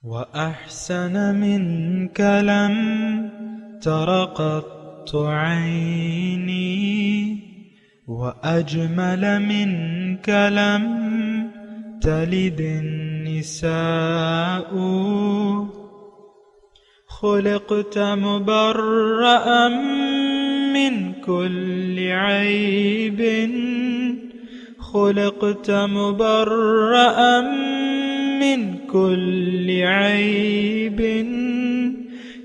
وأحسن منك لم تر قط عيني وأجمل منك لم تلد النساء خلقت مبرأ من كل عيب خلقت مبرأ من كل عيب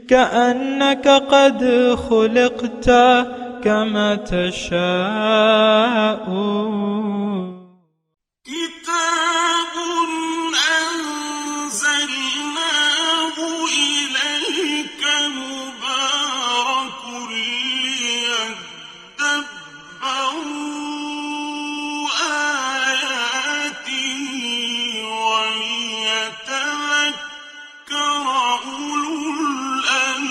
كأنك قد خلقت كما تشاء كتاب أنزلناه إليك مبارك ليدبروا آياته وليتذكر أولو الألباب۔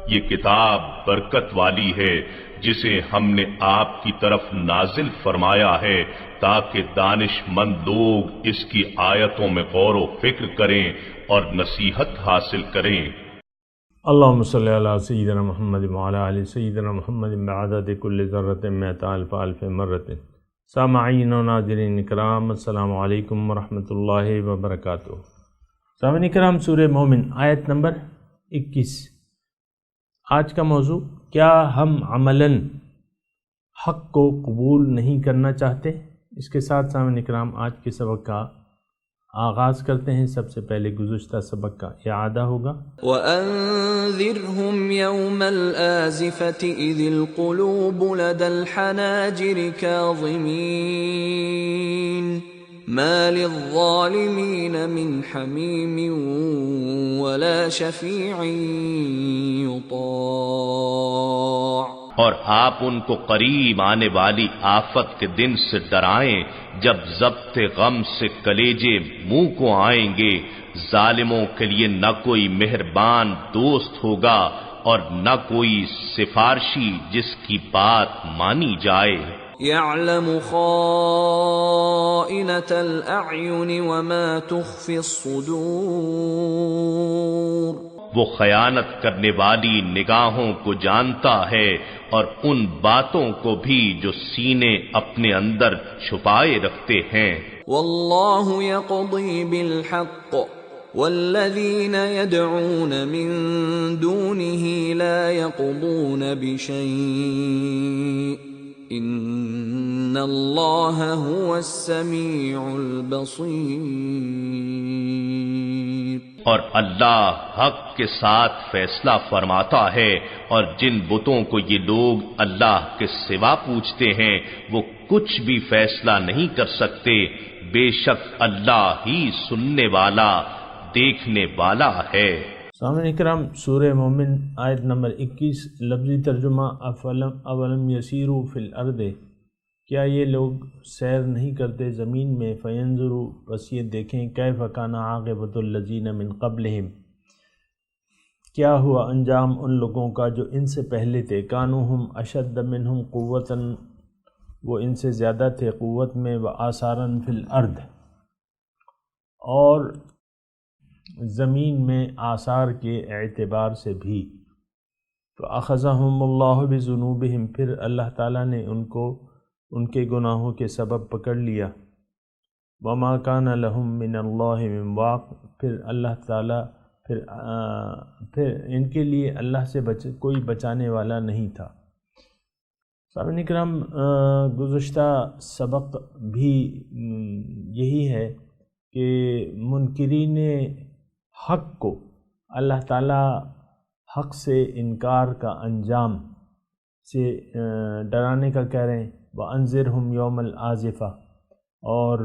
یہ کتاب برکت والی ہے جسے ہم نے آپ کی طرف نازل فرمایا ہے تاکہ دانش مند لوگ اس کی آیتوں میں غور و فکر کریں اور نصیحت حاصل کریں۔ اللہم صلی علی سیدنا محمد وعلی آل سیدنا محمد بعدد کل ذرۃ مئۃ الف الف مرۃ۔ سامعین و ناظرین اکرام، السلام علیکم ورحمۃ اللہ وبرکاتہ۔ سامعین اکرام، سورہ مومن آیت نمبر 21۔ آج کا موضوع، کیا ہم عملاً حق کو قبول نہیں کرنا چاہتے؟ اس کے ساتھ سامعین اکرام آج کے سبق کا آغاز کرتے ہیں۔ سب سے پہلے گزشتہ سبق کا اعادہ ہوگا۔ وَأَنذِرْهُمْ يَوْمَ الْآزِفَةِ إِذِ الْقُلُوبُ لَدَى الْحَنَاجِرِ كَاظِمِينَ مَا لِلظَّالِمِينَ مِنْ حَمِيمٍ وَلَا شَفِيعٍ يُطَاعُ۔ اور آپ ان کو قریب آنے والی آفت کے دن سے ڈرائیں جب ضبط غم سے کلیجے منہ کو آئیں گے۔ ظالموں کے لیے نہ کوئی مہربان دوست ہوگا اور نہ کوئی سفارشی جس کی بات مانی جائے۔ يَعْلَمُ خَائِنَةَ الْأَعْيُنِ وَمَا تُخْفِي الصُّدُورُ۔ وہ خیانت کرنے والی نگاہوں کو جانتا ہے اور ان باتوں کو بھی جو سینے اپنے اندر چھپائے رکھتے ہیں۔ واللہ یقضی بالحق والذین یدعون من دونہ لا یقضون بشیء ان اللہ هو السمیع البصیر۔ اور اللہ حق کے ساتھ فیصلہ فرماتا ہے، اور جن بتوں کو یہ لوگ اللہ کے سوا پوچھتے ہیں وہ کچھ بھی فیصلہ نہیں کر سکتے۔ بے شک اللہ ہی سننے والا دیکھنے والا ہے۔ سامعین اکرام، سورہ مومن آیت نمبر 21، لفظی ترجمہ اولم یسیروا فی الارض، کیا یہ لوگ سیر نہیں کرتے زمین میں؟ فینظروا، بس یہ دیکھیں، کیف کان عاقبۃ الذین من قبلہم، کیا ہوا انجام ان لوگوں کا جو ان سے پہلے تھے۔ کانوا ہم اشد منہم قوۃ، وہ ان سے زیادہ تھے قوت میں، وآثارا فی الارض، اور زمین میں آثار کے اعتبار سے بھی۔ فاخذہم اللہ بذنوبہم، پھر اللہ تعالیٰ نے ان کو ان کے گناہوں کے سبب پکڑ لیا۔ وما کان لہم من اللہ من واق، پھر اللہ تعالیٰ پھر ان کے لیے اللہ سے کوئی بچانے والا نہیں تھا۔ سامعین اکرام، گزشتہ سبق بھی یہی ہے کہ منکرین حق کو اللہ تعالیٰ حق سے انکار کا انجام سے ڈرانے کا کہہ رہے ہیں۔ وَأَنذِرْهُمْ يَوْمَ الْآزِفَةِ، اور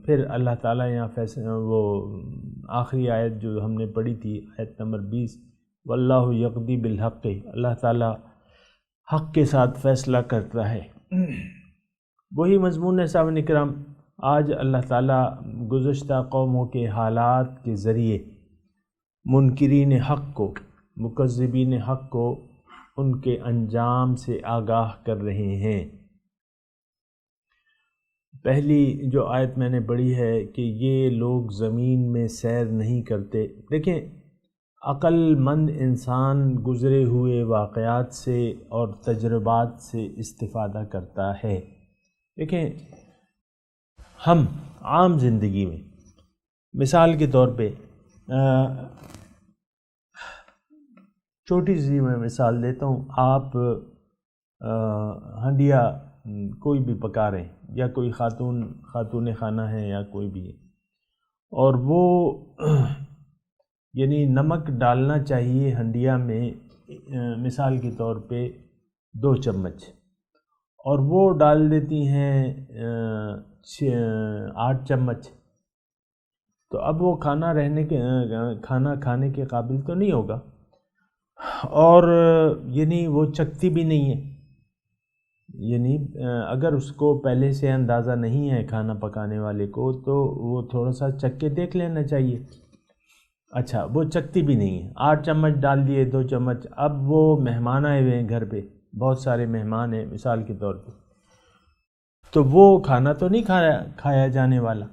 پھر اللہ تعالیٰ یہاں وہ آخری آیت جو ہم نے پڑھی تھی، آیت نمبر 20، وَاللَّهُ يَقْضِي بِالْحَقِّ، اللہ تعالیٰ حق کے ساتھ فیصلہ کرتا ہے۔ وہی مضمون ہے سامعین اکرام۔ آج اللہ تعالیٰ گزشتہ قوموں کے حالات کے ذریعے منکرین حق کو، مکذبین حق کو ان کے انجام سے آگاہ کر رہے ہیں۔ پہلی جو آیت میں نے پڑھی ہے کہ یہ لوگ زمین میں سیر نہیں کرتے، دیکھیں عقل مند انسان گزرے ہوئے واقعات سے اور تجربات سے استفادہ کرتا ہے۔ دیکھیں ہم عام زندگی میں مثال کے طور پہ چھوٹی سی میں مثال دیتا ہوں، آپ ہنڈیا کوئی بھی پکا رہے ہیں یا کوئی خاتون خانہ ہے یا کوئی بھی ہے، اور وہ یعنی نمک ڈالنا چاہیے ہنڈیا میں مثال کے طور پہ 2 چمچ، اور وہ ڈال دیتی ہیں 8 چمچ، تو اب وہ کھانا کھانے کے قابل تو نہیں ہوگا، اور یعنی وہ چکھتی بھی نہیں ہے، یعنی اگر اس کو پہلے سے اندازہ نہیں ہے کھانا پکانے والے کو تو وہ تھوڑا سا چکھ کے دیکھ لینا چاہیے۔ اچھا وہ چکھتی بھی نہیں ہے، 8 چمچ ڈال دیے 2 چمچ، اب وہ مہمان آئے ہوئے ہیں گھر پہ، بہت سارے مہمان ہیں مثال کے طور پہ، تو وہ کھانا تو نہیں کھایا جانے والا،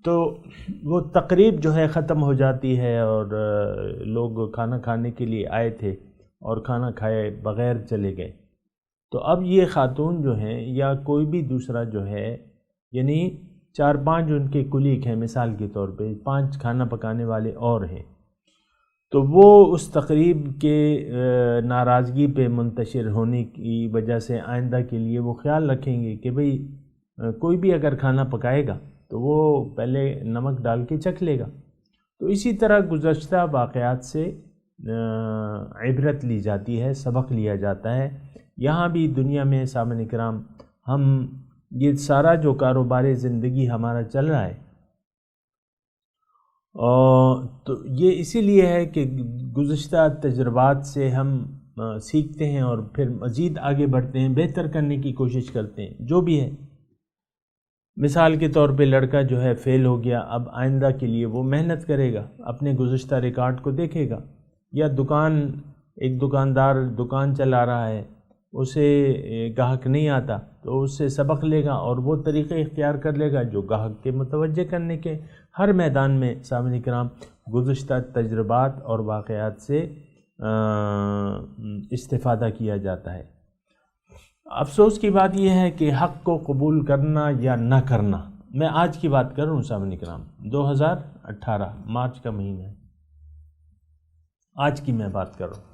تو وہ تقریب جو ہے ختم ہو جاتی ہے، اور لوگ کھانا کھانے کے لیے آئے تھے اور کھانا کھائے بغیر چلے گئے، تو اب یہ خاتون جو ہیں یا کوئی بھی دوسرا جو ہے، یعنی 4-5 ان کے کلیگ ہیں مثال کے طور پہ، 5 کھانا پکانے والے اور ہیں، تو وہ اس تقریب کے ناراضگی پہ منتشر ہونے کی وجہ سے آئندہ کے لیے وہ خیال رکھیں گے کہ بھئی کوئی بھی اگر کھانا پکائے گا تو وہ پہلے نمک ڈال کے چکھ لے گا۔ تو اسی طرح گزشتہ واقعات سے عبرت لی جاتی ہے، سبق لیا جاتا ہے۔ یہاں بھی دنیا میں سامعین کرام ہم یہ سارا جو کاروبار زندگی ہمارا چل رہا ہے، تو یہ اسی لیے ہے کہ گزشتہ تجربات سے ہم سیکھتے ہیں اور پھر مزید آگے بڑھتے ہیں، بہتر کرنے کی کوشش کرتے ہیں جو بھی ہے۔ مثال کے طور پہ لڑکا جو ہے فیل ہو گیا، اب آئندہ کے لیے وہ محنت کرے گا، اپنے گزشتہ ریکارڈ کو دیکھے گا، یا ایک دکاندار دکان چلا رہا ہے، اسے گاہک نہیں آتا تو اس سے سبق لے گا اور وہ طریقے اختیار کر لے گا جو گاہک کے متوجہ کرنے کے۔ ہر میدان میں سامعین کرام گزشتہ تجربات اور واقعات سے استفادہ کیا جاتا ہے۔ افسوس کی بات یہ ہے کہ حق کو قبول کرنا یا نہ کرنا، میں آج کی بات کر رہا ہوں سامعین کرام، 2018 مارچ کا مہینہ ہے، آج کی میں بات کر رہا ہوں۔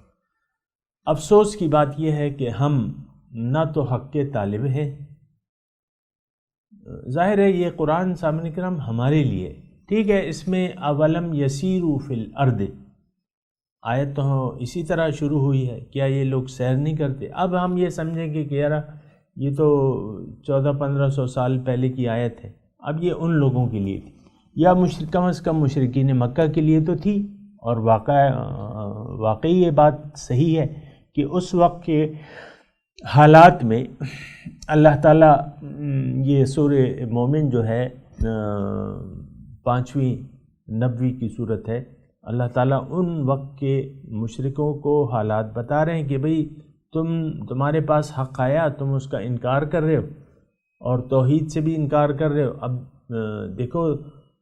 افسوس کی بات یہ ہے کہ ہم نہ تو حق کے طالب ہیں، ظاہر ہے یہ قرآن سامعین کرام ہمارے لیے ٹھیک ہے، اس میں اولم یسیروا فی الارض آیت تو اسی طرح شروع ہوئی ہے، کیا یہ لوگ سیر نہیں کرتے؟ اب ہم یہ سمجھیں گے کہ یار یہ تو 1400-1500 سال پہلے کی آیت ہے، اب یہ ان لوگوں کے لیے تھی، یا کم از کم مشرکین مکہ کے لیے تو تھی، اور واقعی یہ بات صحیح ہے کہ اس وقت کے حالات میں اللہ تعالیٰ یہ سورہ مومن جو ہے 5ویں 90 کی صورت ہے، اللہ تعالیٰ ان وقت کے مشرکوں کو حالات بتا رہے ہیں کہ بھئی تمہارے پاس حق آیا، تم اس کا انکار کر رہے ہو اور توحید سے بھی انکار کر رہے ہو۔ اب دیکھو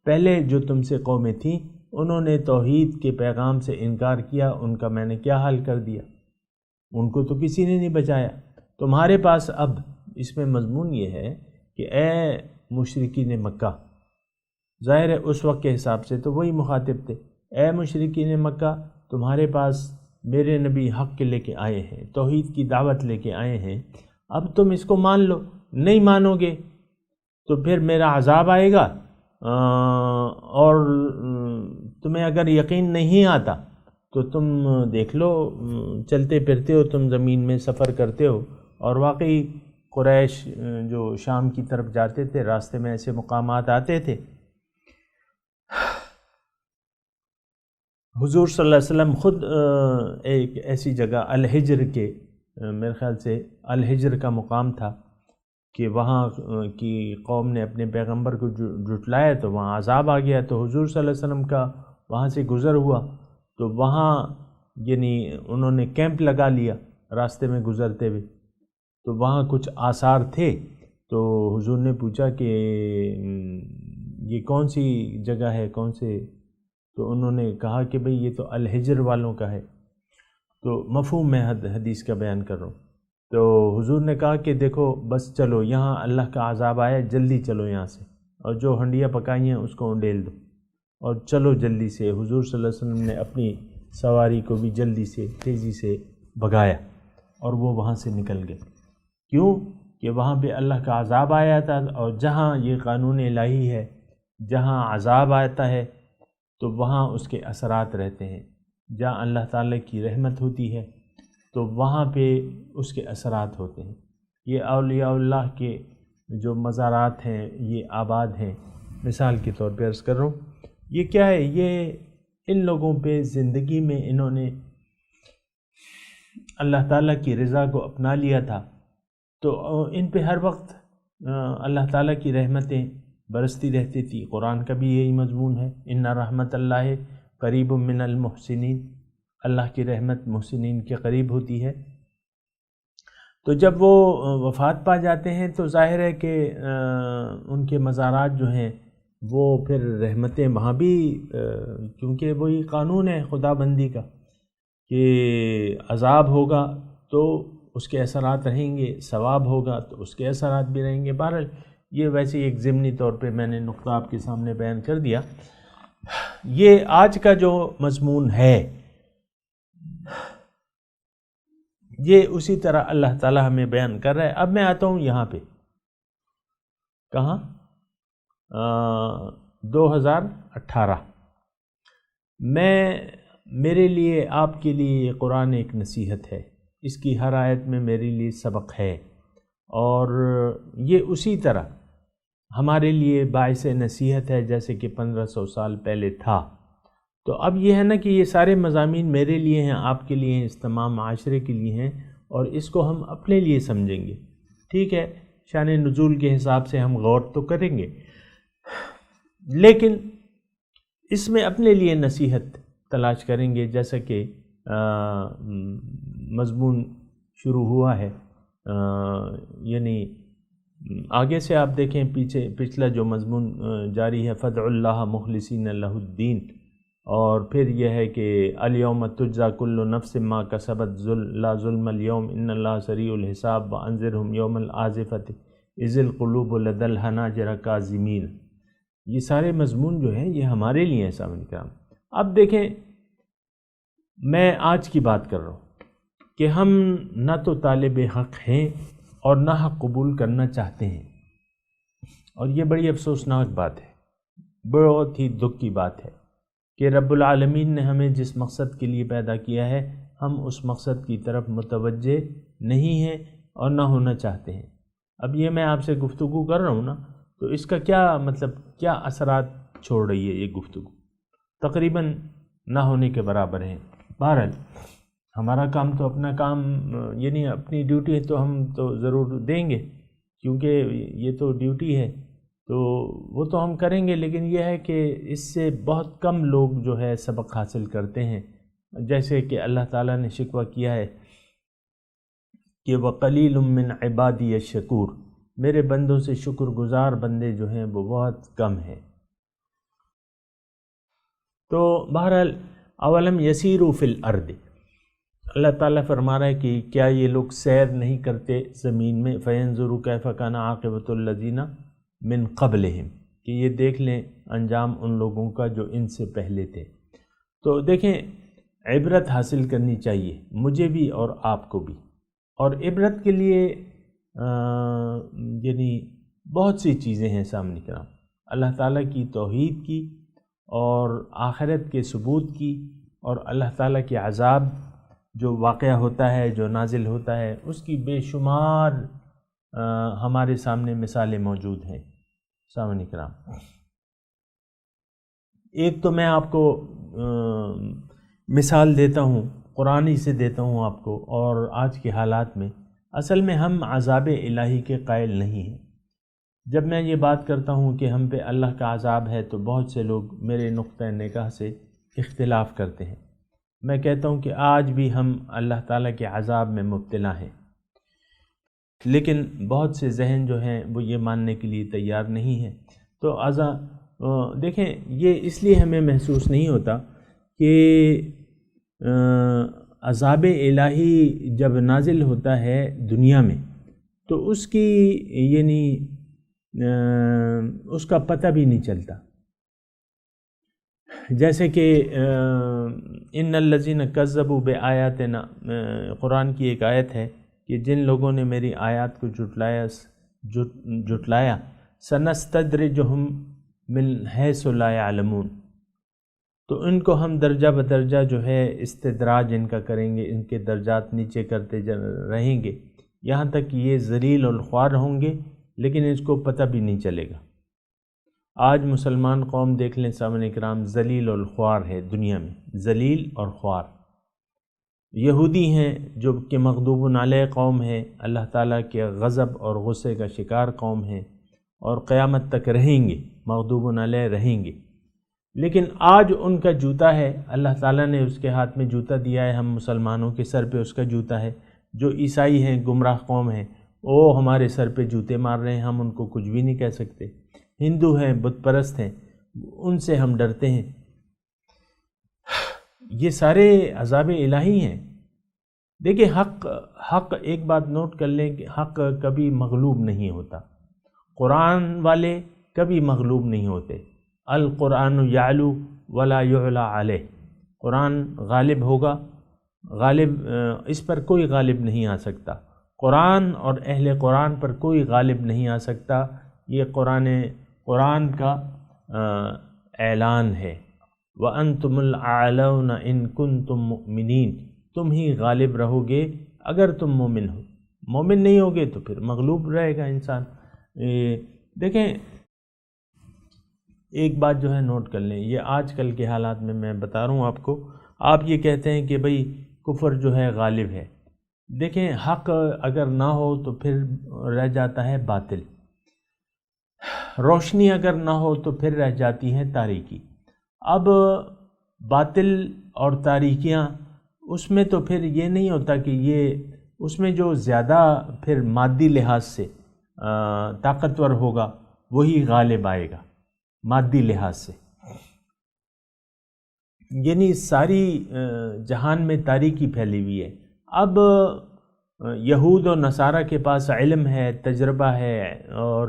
پہلے جو تم سے قومیں تھیں انہوں نے توحید کے پیغام سے انکار کیا، ان کا میں نے کیا حال کر دیا، ان کو تو کسی نے نہیں بچایا۔ تمہارے پاس اب اس میں مضمون یہ ہے کہ اے مشرکین مکہ، ظاہر ہے اس وقت کے حساب سے تو وہی مخاطب تھے، اے مشرکین مکہ تمہارے پاس میرے نبی حق کے لے کے آئے ہیں، توحید کی دعوت لے کے آئے ہیں، اب تم اس کو مان لو، نہیں مانو گے تو پھر میرا عذاب آئے گا، اور تمہیں اگر یقین نہیں آتا تو تم دیکھ لو، چلتے پھرتے ہو تم زمین میں، سفر کرتے ہو، اور واقعی قریش جو شام کی طرف جاتے تھے راستے میں ایسے مقامات آتے تھے۔ حضور صلی اللہ علیہ وسلم خود ایک ایسی جگہ الحجر کے، میرے خیال سے الحجر کا مقام تھا کہ وہاں کی قوم نے اپنے پیغمبر کو جھٹلایا تو وہاں عذاب آ گیا، تو حضور صلی اللہ علیہ وسلم کا وہاں سے گزر ہوا تو وہاں یعنی انہوں نے کیمپ لگا لیا راستے میں گزرتے ہوئے، تو وہاں کچھ آثار تھے، تو حضور نے پوچھا کہ یہ کون سی جگہ ہے، کون سے، تو انہوں نے کہا کہ بھئی یہ تو الحجر والوں کا ہے۔ تو مفہوم میں حدیث کا بیان کر رہا ہوں۔ تو حضور نے کہا کہ دیکھو بس چلو، یہاں اللہ کا عذاب آیا، جلدی چلو یہاں سے، اور جو ہنڈیاں پکائی ہیں اس کو انڈیل دو اور چلو جلدی سے۔ حضور صلی اللہ علیہ وسلم نے اپنی سواری کو بھی جلدی سے تیزی سے بھگایا اور وہ وہاں سے نکل گئے۔ کیوں کہ وہاں پہ اللہ کا عذاب آیا تھا، اور جہاں یہ قانون الہی ہے، جہاں عذاب آتا ہے تو وہاں اس کے اثرات رہتے ہیں۔ جہاں اللہ تعالیٰ کی رحمت ہوتی ہے تو وہاں پہ اس کے اثرات ہوتے ہیں۔ یہ اولیاء اللہ کے جو مزارات ہیں یہ آباد ہیں۔ مثال کے طور پہ عرض کر رہا ہوں، یہ کیا ہے، یہ ان لوگوں پہ زندگی میں انہوں نے اللہ تعالیٰ کی رضا کو اپنا لیا تھا، تو ان پہ ہر وقت اللہ تعالیٰ کی رحمتیں برستی رہتی تھی۔ قرآن کا بھی یہی مضمون ہے، ان رحمت اللہ قریب من المحسنین، اللہ کی رحمت محسنین کے قریب ہوتی ہے۔ تو جب وہ وفات پا جاتے ہیں تو ظاہر ہے کہ ان کے مزارات جو ہیں وہ پھر رحمتیں وہاں بھی، کیونکہ وہی قانون ہے خدا بندی کا کہ عذاب ہوگا تو اس کے اثرات رہیں گے، ثواب ہوگا تو اس کے اثرات بھی رہیں گے۔ بہرحال یہ ویسے ایک ضمنی طور پہ میں نے نقطہ آپ کے سامنے بیان کر دیا۔ یہ آج کا جو مضمون ہے یہ اسی طرح اللہ تعالیٰ ہمیں بیان کر رہا ہے۔ اب میں آتا ہوں یہاں پہ، کہاں، 2018 میرے لیے، آپ کے لیے یہ قرآن ایک نصیحت ہے، اس کی ہر آیت میں میرے لیے سبق ہے، اور یہ اسی طرح ہمارے لیے باعث نصیحت ہے جیسے کہ 1500 سال پہلے تھا۔ تو اب یہ ہے نا کہ یہ سارے مضامین میرے لیے ہیں، آپ کے لیے ہیں، اس تمام معاشرے کے لیے ہیں، اور اس کو ہم اپنے لیے سمجھیں گے۔ ٹھیک ہے، شان نزول کے حساب سے ہم غور تو کریں گے، لیکن اس میں اپنے لیے نصیحت تلاش کریں گے، جیسا کہ مضمون شروع ہوا ہے، یعنی آگے سے آپ دیکھیں، پچھلا جو مضمون جاری ہے، فدع اللہ مخلصین لہ الدین، اور پھر یہ ہے کہ الیوم تجزی کل نفس ما کسبت لا ظلم اليوم ان اللہ سریع الحساب وانذرہم یوم الآزفۃ اذ القلوب لدی الحناجر کاظمین۔ یہ سارے مضمون جو ہیں یہ ہمارے لیے ہیں سامعین کرام۔ اب دیکھیں، میں آج کی بات کر رہا ہوں کہ ہم نہ تو طالب حق ہیں اور نہ حق قبول کرنا چاہتے ہیں، اور یہ بڑی افسوسناک بات ہے، بہت ہی دکھ کی بات ہے کہ رب العالمین نے ہمیں جس مقصد کے لیے پیدا کیا ہے ہم اس مقصد کی طرف متوجہ نہیں ہیں اور نہ ہونا چاہتے ہیں۔ اب یہ میں آپ سے گفتگو کر رہا ہوں نا، تو اس کا کیا مطلب، کیا اثرات چھوڑ رہی ہے یہ گفتگو؟ تقریباً نہ ہونے کے برابر ہیں۔ بہرحال ہمارا کام تو اپنا کام، یعنی اپنی ڈیوٹی ہے تو ہم تو ضرور دیں گے، کیونکہ یہ تو ڈیوٹی ہے تو وہ تو ہم کریں گے، لیکن یہ ہے کہ اس سے بہت کم لوگ جو ہے سبق حاصل کرتے ہیں۔ جیسے کہ اللہ تعالیٰ نے شکوہ کیا ہے کہ وَقَلِيلٌ مِّنْ عِبَادِيَ الشَّكُورُ، میرے بندوں سے شکر گزار بندے جو ہیں وہ بہت کم ہیں۔ تو بہرحال اولم یسیروا فی الارض، اللہ تعالیٰ فرما رہا ہے کہ کیا یہ لوگ سیر نہیں کرتے زمین میں، فینظروا کیف کان عاقبۃ الذین من قبلہم، کہ یہ دیکھ لیں انجام ان لوگوں کا جو ان سے پہلے تھے۔ تو دیکھیں، عبرت حاصل کرنی چاہیے مجھے بھی اور آپ کو بھی، اور عبرت کے لیے یعنی بہت سی چیزیں ہیں سامنے کرام، اللہ تعالیٰ کی توحید کی اور آخرت کے ثبوت کی، اور اللہ تعالیٰ کے عذاب جو واقعہ ہوتا ہے، جو نازل ہوتا ہے، اس کی بے شمار ہمارے سامنے مثالیں موجود ہیں سامعین کرام۔ ایک تو میں آپ کو مثال دیتا ہوں، قرآنی سے دیتا ہوں آپ کو، اور آج کے حالات میں اصل میں ہم عذاب الہی کے قائل نہیں ہیں۔ جب میں یہ بات کرتا ہوں کہ ہم پہ اللہ کا عذاب ہے تو بہت سے لوگ میرے نقطہ نگاہ سے اختلاف کرتے ہیں۔ میں کہتا ہوں کہ آج بھی ہم اللہ تعالیٰ کے عذاب میں مبتلا ہیں، لیکن بہت سے ذہن جو ہیں وہ یہ ماننے کے لیے تیار نہیں ہیں۔ تو دیکھیں یہ اس لیے ہمیں محسوس نہیں ہوتا کہ عذاب الہی جب نازل ہوتا ہے دنیا میں تو اس کی یعنی اس کا پتہ بھی نہیں چلتا۔ جیسے کہ ان الذین کذبوا بآیاتنا، قرآن کی ایک آیت ہے کہ جن لوگوں نے میری آیات کو جھٹلایا سنستدرجہم من حیث لا یعلمون، تو ان کو ہم درجہ بدرجہ جو ہے استدراج ان کا کریں گے، ان کے درجات نیچے کرتے رہیں گے یہاں تک کہ یہ ذلیل اور خوار ہوں گے، لیکن اس کو پتہ بھی نہیں چلے گا۔ آج مسلمان قوم دیکھ لیں سامعین کرام، ذلیل اور خوار ہے دنیا میں، ذلیل اور خوار۔ یہودی ہیں جو کہ مغضوب علیہ قوم ہے، اللہ تعالیٰ کے غضب اور غصے کا شکار قوم ہے، اور قیامت تک رہیں گے، مغضوب علیہ رہیں گے۔ لیکن آج ان کا جوتا ہے، اللہ تعالیٰ نے اس کے ہاتھ میں جوتا دیا ہے، ہم مسلمانوں کے سر پہ اس کا جوتا ہے۔ جو عیسائی ہیں، گمراہ قوم ہیں، وہ ہمارے سر پہ جوتے مار رہے ہیں، ہم ان کو کچھ بھی نہیں کہہ سکتے۔ ہندو ہیں، بت پرست ہیں، ان سے ہم ڈرتے ہیں۔ یہ سارے عذاب الہی ہیں۔ دیکھیں حق ایک بات نوٹ کر لیں کہ حق کبھی مغلوب نہیں ہوتا، قرآن والے کبھی مغلوب نہیں ہوتے۔ القرآن یعلو ولا یعلی علیہ، قرآن غالب ہوگا، اس پر کوئی غالب نہیں آ سکتا، قرآن اور اہل قرآن پر کوئی غالب نہیں آ سکتا۔ یہ قرآن کا اعلان ہے، وَأَنْتُمُ الْأَعْلَوْنَ إِن كُنتُم مُؤْمِنِينَ، تم ہی غالب رہو گے اگر تم مومن ہو، مومن نہیں ہوگے تو پھر مغلوب رہے گا انسان۔ دیکھیں ایک بات جو ہے نوٹ کر لیں، یہ آج کل کے حالات میں بتا رہا ہوں آپ کو۔ آپ یہ کہتے ہیں کہ بھئی کفر جو ہے غالب ہے، دیکھیں حق اگر نہ ہو تو پھر رہ جاتا ہے باطل، روشنی اگر نہ ہو تو پھر رہ جاتی ہے تاریکی۔ اب باطل اور تاریکیاں، اس میں تو پھر یہ نہیں ہوتا کہ اس میں جو زیادہ پھر مادی لحاظ سے طاقتور ہوگا وہی غالب آئے گا، مادی لحاظ سے۔ یعنی ساری جہان میں تاریکی پھیلی ہوئی ہے۔ اب یہود و نصارہ کے پاس علم ہے، تجربہ ہے اور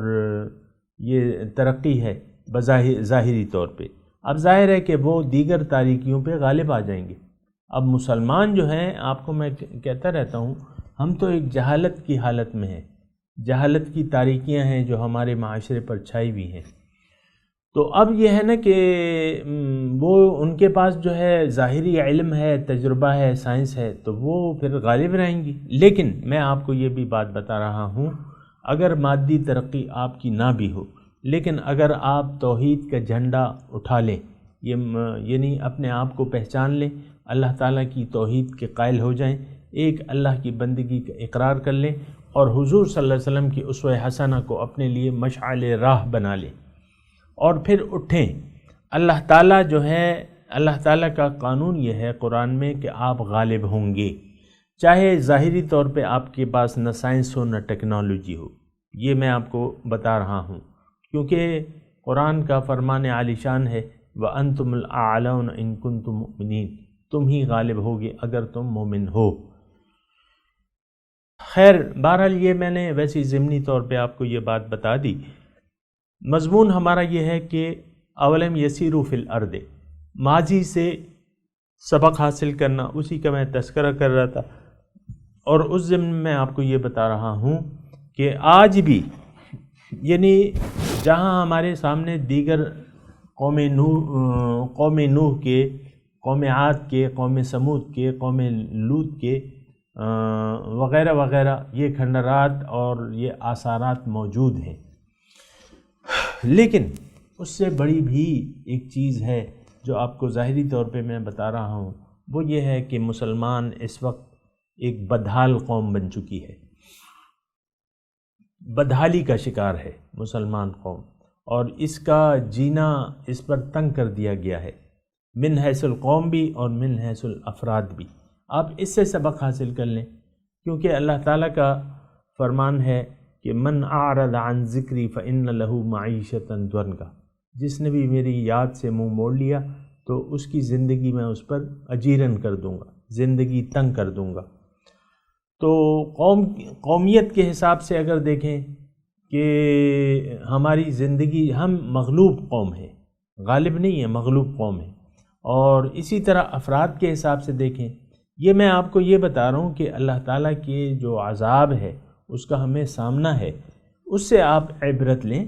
یہ ترقی ہے ظاہری طور پہ، اب ظاہر ہے کہ وہ دیگر تاریکیوں پہ غالب آ جائیں گے۔ اب مسلمان جو ہیں، آپ کو میں کہتا رہتا ہوں، ہم تو ایک جہالت کی حالت میں ہیں، جہالت کی تاریکیاں ہیں جو ہمارے معاشرے پر چھائی ہوئی ہیں۔ تو اب یہ ہے نا کہ وہ ان کے پاس جو ہے ظاہری علم ہے، تجربہ ہے، سائنس ہے، تو وہ پھر غالب رہیں گی۔ لیکن میں آپ کو یہ بھی بات بتا رہا ہوں، اگر مادی ترقی آپ کی نہ بھی ہو، لیکن اگر آپ توحید کا جھنڈا اٹھا لیں، یعنی اپنے آپ کو پہچان لیں، اللہ تعالیٰ کی توحید کے قائل ہو جائیں، ایک اللہ کی بندگی کا اقرار کر لیں، اور حضور صلی اللہ علیہ وسلم کی اسوہ حسنہ کو اپنے لیے مشعل راہ بنا لیں، اور پھر اٹھیں۔ اللہ تعالیٰ جو ہے، اللہ تعالیٰ کا قانون یہ ہے قرآن میں کہ آپ غالب ہوں گے، چاہے ظاہری طور پہ آپ کے پاس نہ سائنس ہو نہ ٹیکنالوجی ہو۔ یہ میں آپ کو بتا رہا ہوں کیونکہ قرآن کا فرمان عالی شان ہے، وَأَنْتُمُ الْأَعْلَوْنَ إِن كُنتُم مُؤْمِنِينَ، تم ہی غالب ہوگے اگر تم مومن ہو۔ خیر بہرحال یہ میں نے ویسی ضمنی طور پہ آپ کو یہ بات بتا دی۔ مضمون ہمارا یہ ہے کہ اولم یسیروا فی الارض، ماضی سے سبق حاصل کرنا، اسی کا میں تذکرہ کر رہا تھا، اور اس ضمن میں آپ کو یہ بتا رہا ہوں کہ آج بھی یعنی جہاں ہمارے سامنے دیگر قوم نوح کے، قوم عاد کے، قوم سمود کے، قوم لوط کے وغیرہ وغیرہ یہ کھنڈرات اور یہ آثارات موجود ہیں، لیکن اس سے بڑی بھی ایک چیز ہے جو آپ کو ظاہری طور پہ میں بتا رہا ہوں، وہ یہ ہے کہ مسلمان اس وقت ایک بدحال قوم بن چکی ہے، بدحالی کا شکار ہے مسلمان قوم، اور اس کا جینا اس پر تنگ کر دیا گیا ہے، من حیث القوم بھی اور من حیث الافراد بھی۔ آپ اس سے سبق حاصل کر لیں، کیونکہ اللہ تعالیٰ کا فرمان ہے کہ من اعرض عن ذکری فإن له معیشۃ ضنکا، جس نے بھی میری یاد سے منہ موڑ لیا تو اس کی زندگی میں اس پر اجیرن کر دوں گا، زندگی تنگ کر دوں گا۔ تو قومیت کے حساب سے اگر دیکھیں کہ ہماری زندگی، ہم مغلوب قوم ہیں، غالب نہیں ہے، مغلوب قوم ہے۔ اور اسی طرح افراد کے حساب سے دیکھیں، یہ میں آپ کو یہ بتا رہا ہوں کہ اللہ تعالیٰ کے جو عذاب ہے اس کا ہمیں سامنا ہے، اس سے آپ عبرت لیں۔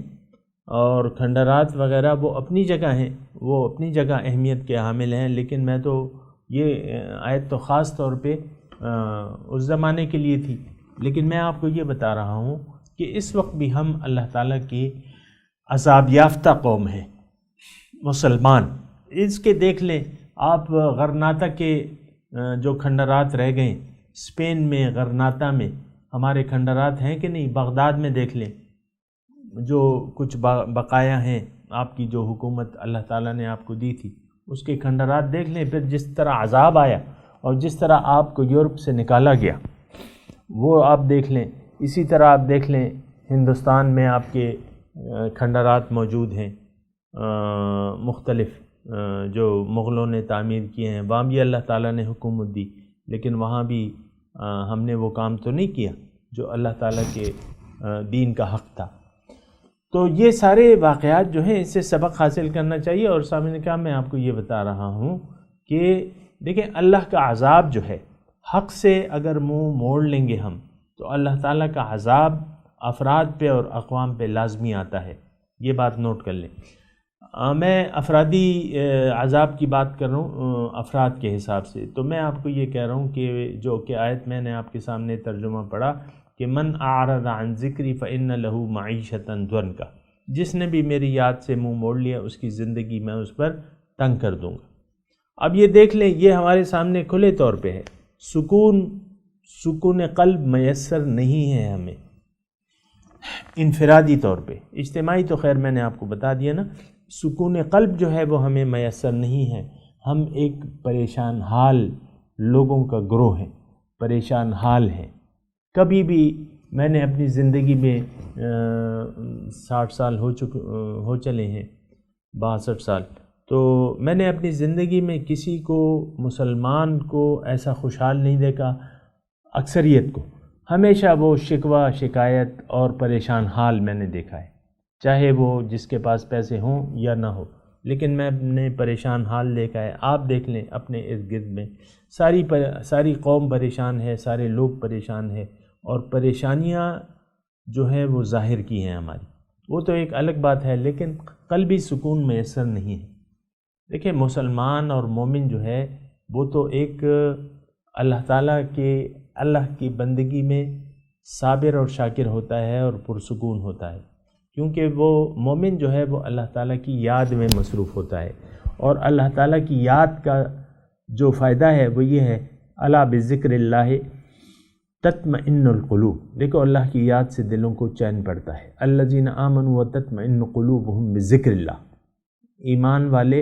اور کھنڈرات وغیرہ وہ اپنی جگہ ہیں، وہ اپنی جگہ اہمیت کے حامل ہیں، لیکن میں تو یہ آیت تو خاص طور پہ اس زمانے کے لیے تھی، لیکن میں آپ کو یہ بتا رہا ہوں کہ اس وقت بھی ہم اللہ تعالیٰ کی عذاب یافتہ قوم ہیں، مسلمان۔ اس کے دیکھ لیں آپ، غرناطہ کے جو کھنڈرات رہ گئے، اسپین میں غرناطہ میں ہمارے کھنڈرات ہیں کہ نہیں؟ بغداد میں دیکھ لیں، جو کچھ بقایا ہیں آپ کی جو حکومت اللہ تعالیٰ نے آپ کو دی تھی، اس کے کھنڈرات دیکھ لیں۔ پھر جس طرح عذاب آیا اور جس طرح آپ کو یورپ سے نکالا گیا وہ آپ دیکھ لیں۔ اسی طرح آپ دیکھ لیں ہندوستان میں آپ کے کھنڈرات موجود ہیں مختلف، جو مغلوں نے تعمیر کیے ہیں، وہاں بھی اللہ تعالیٰ نے حکومت دی، لیکن وہاں بھی ہم نے وہ کام تو نہیں کیا جو اللہ تعالیٰ کے دین کا حق تھا۔ تو یہ سارے واقعات جو ہیں اس سے سبق حاصل کرنا چاہیے۔ اور سامنے کا میں آپ کو یہ بتا رہا ہوں کہ دیکھیں اللہ کا عذاب جو ہے، حق سے اگر منہ موڑ لیں گے ہم تو اللہ تعالیٰ کا عذاب افراد پہ اور اقوام پہ لازمی آتا ہے، یہ بات نوٹ کر لیں۔ میں افرادی عذاب کی بات کر رہا ہوں افراد کے حساب سے، تو میں آپ کو یہ کہہ رہا ہوں کہ جو کہ آیت میں نے آپ کے سامنے ترجمہ پڑھا کہ من اعرض عن ذکری فإن له معیشۃ ضنکا، جس نے بھی میری یاد سے منہ موڑ لیا اس کی زندگی میں اس پر تنگ کر دوں گا۔ اب یہ دیکھ لیں، یہ ہمارے سامنے کھلے طور پہ ہے، سکون قلب میسر نہیں ہے ہمیں انفرادی طور پہ، اجتماعی تو خیر میں نے آپ کو بتا دیا نا، سکون قلب جو ہے وہ ہمیں میسر نہیں ہے۔ ہم ایک پریشان حال لوگوں کا گروہ ہیں، پریشان حال ہیں۔ کبھی بھی میں نے اپنی زندگی میں 60 سال ہو چلے ہیں، 62 سال، تو میں نے اپنی زندگی میں کسی کو، مسلمان کو ایسا خوشحال نہیں دیکھا۔ اکثریت کو ہمیشہ وہ شکوہ، شکایت اور پریشان حال میں نے دیکھا ہے، چاہے وہ جس کے پاس پیسے ہوں یا نہ ہو، لیکن میں نے پریشان حال دیکھا ہے۔ آپ دیکھ لیں اپنے ارد گرد میں ساری قوم پریشان ہے، سارے لوگ پریشان ہیں، اور پریشانیاں جو ہیں وہ ظاہر کی ہیں ہماری، وہ تو ایک الگ بات ہے، لیکن قلبی سکون میسر نہیں ہے۔ دیکھیں مسلمان اور مومن جو ہے وہ تو ایک اللہ تعالیٰ کی بندگی میں صابر اور شاکر ہوتا ہے اور پرسکون ہوتا ہے، کیونکہ وہ مومن جو ہے وہ اللہ تعالیٰ کی یاد میں مصروف ہوتا ہے، اور اللہ تعالیٰ کی یاد کا جو فائدہ ہے وہ یہ ہے، الا بذکر اللہ تطمئن القلوب۔ دیکھو اللہ کی یاد سے دلوں کو چین پڑتا ہے۔ الذین آمنوا وتطمئن قلوبہم بذکر اللہ، ایمان والے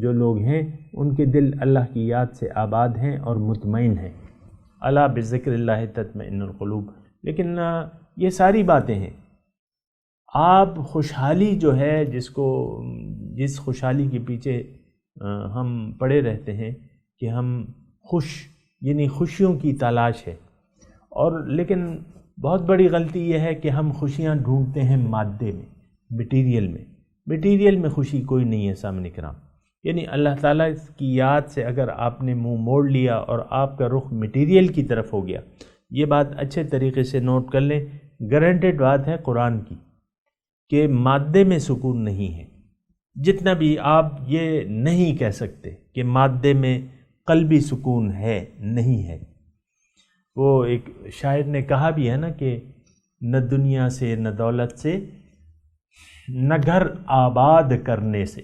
جو لوگ ہیں ان کے دل اللہ کی یاد سے آباد ہیں اور مطمئن ہیں۔ الا بذکر اللہ تطمئن القلوب۔ لیکن یہ ساری باتیں ہیں، آپ خوشحالی جو ہے جس خوشحالی کے پیچھے ہم پڑے رہتے ہیں کہ ہم یعنی خوشیوں کی تلاش ہے، اور لیکن بہت بڑی غلطی یہ ہے کہ ہم خوشیاں ڈھونڈتے ہیں مادے میں، مٹیریل میں خوشی کوئی نہیں ہے سامنے کرام۔ یعنی اللہ تعالیٰ کی یاد سے اگر آپ نے منہ موڑ لیا اور آپ کا رخ مٹیریل کی طرف ہو گیا، یہ بات اچھے طریقے سے نوٹ کر لیں، گارنٹیڈ بات ہے قرآن کی کہ مادے میں سکون نہیں ہے۔ جتنا بھی آپ یہ نہیں کہہ سکتے کہ مادے میں قلبی سکون ہے، نہیں ہے۔ وہ ایک شاعر نے کہا بھی ہے نا کہ نہ دنیا سے، نہ دولت سے، نہ گھر آباد کرنے سے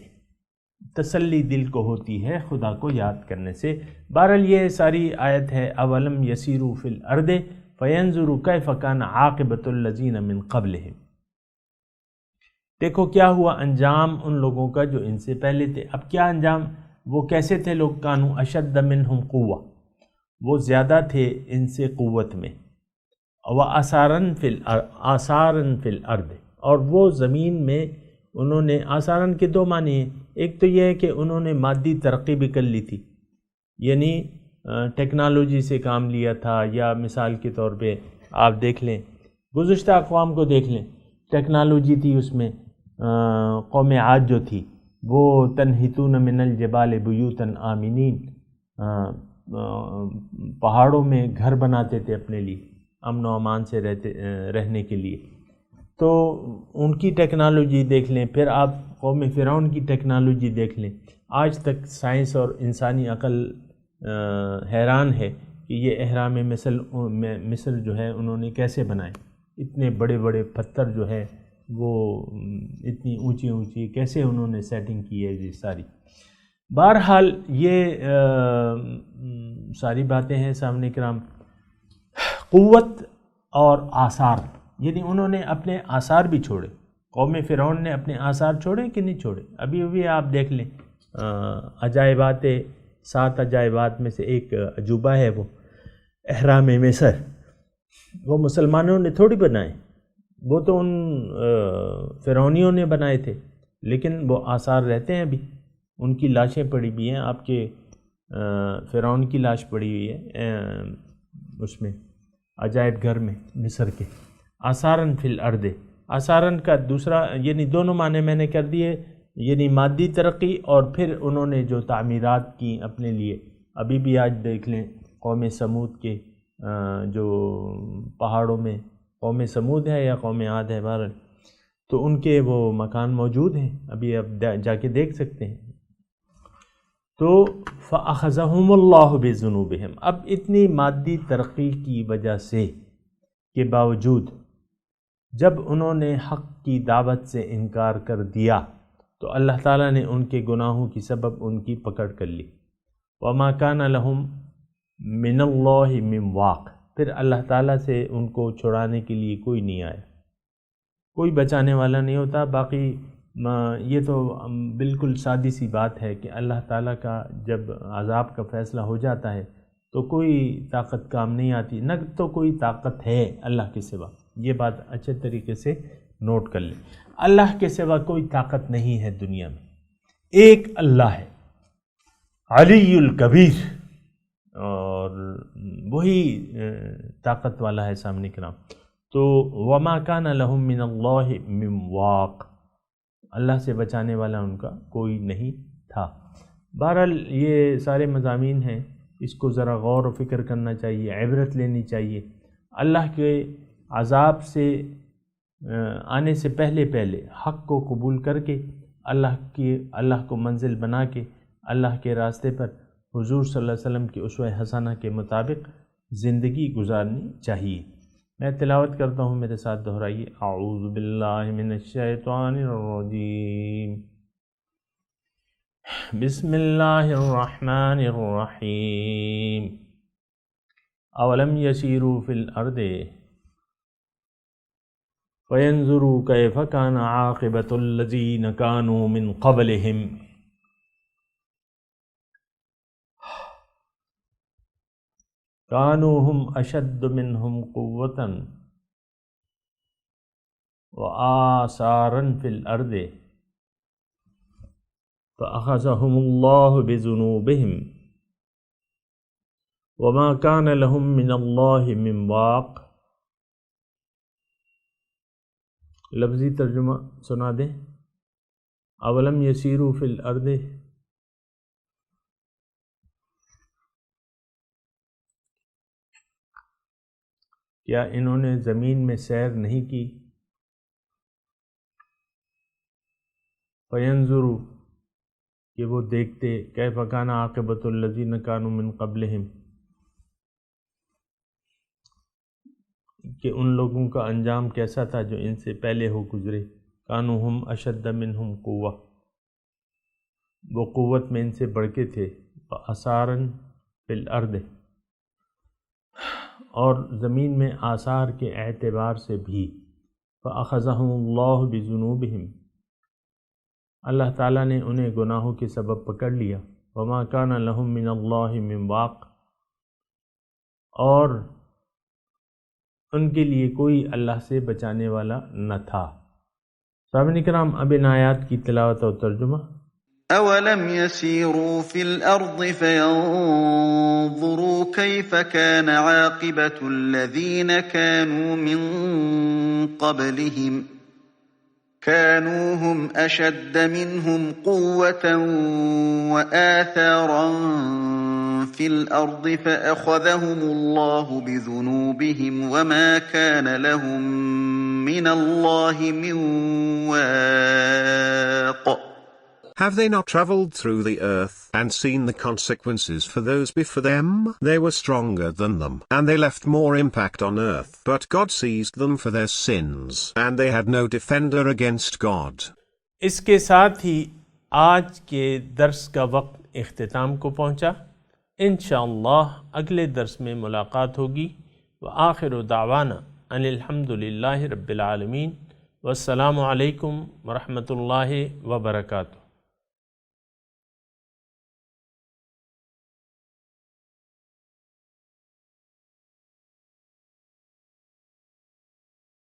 تسلی دل کو ہوتی ہے خدا کو یاد کرنے سے۔ بہرحال یہ ساری آیت ہے، اولم یسیروا فی الارض فینظروا کیف کان عاقبۃ الذین من قبلہم۔ دیکھو کیا ہوا انجام ان لوگوں کا جو ان سے پہلے تھے۔ اب کیا انجام، وہ کیسے تھے لوگ؟ کانوا اشد منہم قوہ، وہ زیادہ تھے ان سے قوت میں، آثارن فی الارض، اور وہ زمین میں انہوں نے، آثارن کے دو معنی ہیں، ایک تو یہ ہے کہ انہوں نے مادی ترقی بھی کر لی تھی، یعنی ٹیکنالوجی سے کام لیا تھا، یا مثال کے طور پہ آپ دیکھ لیں گزشتہ اقوام کو دیکھ لیں، ٹیکنالوجی تھی اس میں، قوم عاد جو تھی وہ تنحتون من الجبال بیوتن آمنین، پہاڑوں میں گھر بناتے تھے اپنے لیے امن و امان سے رہنے کے لیے، تو ان کی ٹیکنالوجی دیکھ لیں۔ پھر آپ قوم فرعون کی ٹیکنالوجی دیکھ لیں، آج تک سائنس اور انسانی عقل حیران ہے کہ یہ اہرام مصر جو ہے انہوں نے کیسے بنائے، اتنے بڑے بڑے پتھر جو ہے وہ اتنی اونچی اونچی کیسے انہوں نے سیٹنگ کی ہے یہ ساری۔ بہرحال یہ ساری باتیں ہیں سامنے کرام، قوت اور آثار، یعنی انہوں نے اپنے آثار بھی چھوڑے، قوم فرعون نے اپنے آثار چھوڑے کہ نہیں چھوڑے؟ ابھی آپ دیکھ لیں عجائبات، 7 عجائبات میں سے ایک عجوبہ ہے وہ اہرام مصر، وہ مسلمانوں نے تھوڑی بنائے، وہ تو ان فرعونیوں نے بنائے تھے، لیکن وہ آثار رہتے ہیں ابھی، ان کی لاشیں پڑی ہوئی ہیں، آپ کے فرعون کی لاش پڑی ہوئی ہے اس میں عجائب گھر میں مصر کے۔ آثارن فی الارض، آثارن کا دوسرا یعنی دونوں معنی میں نے کر دیے، یعنی مادی ترقی، اور پھر انہوں نے جو تعمیرات کی اپنے لیے، ابھی بھی آج دیکھ لیں قوم سمود کے جو پہاڑوں میں، قوم سمود ہے یا قوم عاد ہے بہرحال، تو ان کے وہ مکان موجود ہیں، ابھی آپ جا کے دیکھ سکتے ہیں۔ تو فَأَخَذَهُمُ اللَّهُ بِذُنُوبِهِمْ، اب اتنی مادی ترقی کی وجہ سے کے باوجود جب انہوں نے حق کی دعوت سے انکار کر دیا تو اللہ تعالیٰ نے ان کے گناہوں کی سبب ان کی پکڑ کر لی۔ وَمَا كَانَ لَهُمْ مِنَ اللَّهِ مِنْ وَاقٍ، پھر اللہ تعالیٰ سے ان کو چھڑانے کے لیے کوئی نہیں آیا، کوئی بچانے والا نہیں ہوتا۔ باقی یہ تو بالکل سادی سی بات ہے کہ اللہ تعالیٰ کا جب عذاب کا فیصلہ ہو جاتا ہے تو کوئی طاقت کام نہیں آتی، نہ تو کوئی طاقت ہے اللہ کے سوا، یہ بات اچھے طریقے سے نوٹ کر لیں، اللہ کے سوا کوئی طاقت نہیں ہے دنیا میں، ایک اللہ ہے علی الکبیر، اور وہی طاقت والا ہے سامنے کرام۔ تو وما کان لہم من اللہ من واق، اللہ سے بچانے والا ان کا کوئی نہیں تھا۔ بہرحال یہ سارے مضامین ہیں، اس کو ذرا غور و فکر کرنا چاہیے، عبرت لینی چاہیے، اللہ کے عذاب سے آنے سے پہلے حق کو قبول کر کے اللہ کو منزل بنا کے اللہ کے راستے پر حضور صلی اللہ علیہ وسلم کی اسوہ حسنہ کے مطابق زندگی گزارنی چاہیے۔ میں تلاوت کرتا ہوں، میرے ساتھ دہرائیے، اعوذ باللہ من الشیطان الرجیم، بسم اللہ الرحمن الرحیم، اولم یسیروا فی الارض فینظروا کیف کان عاقبۃ الذین کانوا من قبلہم کانوا ہم اشد منہم قوۃ وآثارا فی الارض فأخذہم اللہ بذنوبہم وما کان لہم من اللہ من واق۔ لفظی ترجمہ سنا دیں، اولم یسیروا فی الارض، کیا انہوں نے زمین میں سیر نہیں کی؟ فینظروا، کہ وہ دیکھتے، کیف کان عاقبۃ الذین کانوا من قبلہم، کہ ان لوگوں کا انجام کیسا تھا جو ان سے پہلے ہو گزرے۔ کانوا ہم اشد منہم قوہ، وہ قوت میں ان سے بڑھ کے تھے، آثارا فی الارض، اور زمین میں آثار کے اعتبار سے بھی، فأخذہم اللہ بذنوبہم، اللہ تعالیٰ نے انہیں گناہوں کے سبب پکڑ لیا۔ وما کان لہم من اللہ من واق، اور ان کے لیے کوئی اللہ سے بچانے والا نہ تھا۔ سامعین کرام، اب ان آیات کی تلاوت اور ترجمہ۔ أَوَلَمْ يَسِيرُوا فِي الْأَرْضِ فَيَنظُرُوا كَيْفَ كَانَ عَاقِبَةُ الَّذِينَ كَانُوا مِن قَبْلِهِمْ كَانُوا هُمْ أَشَدَّ مِنْهُمْ قُوَّةً وَآثَارًا فِي الْأَرْضِ فَأَخَذَهُمُ اللَّهُ بِذُنُوبِهِمْ وَمَا كَانَ لَهُم مِّنَ اللَّهِ مِن وَاقٍ. Have they not traveled through the earth and seen the consequences for those before them? They were stronger than them, and they left more impact on earth. But God seized them for their sins, and they had no defender against God. اس کے ساتھ ہی آج کے درس کا وقت اختتام کو پہنچا۔ انشاءاللہ اگلے درس میں ملاقات ہوگی۔ وآخر دعوانا ان الحمدللہ رب العالمین، والسلام علیکم ورحمۃ اللہ وبرکاتہ۔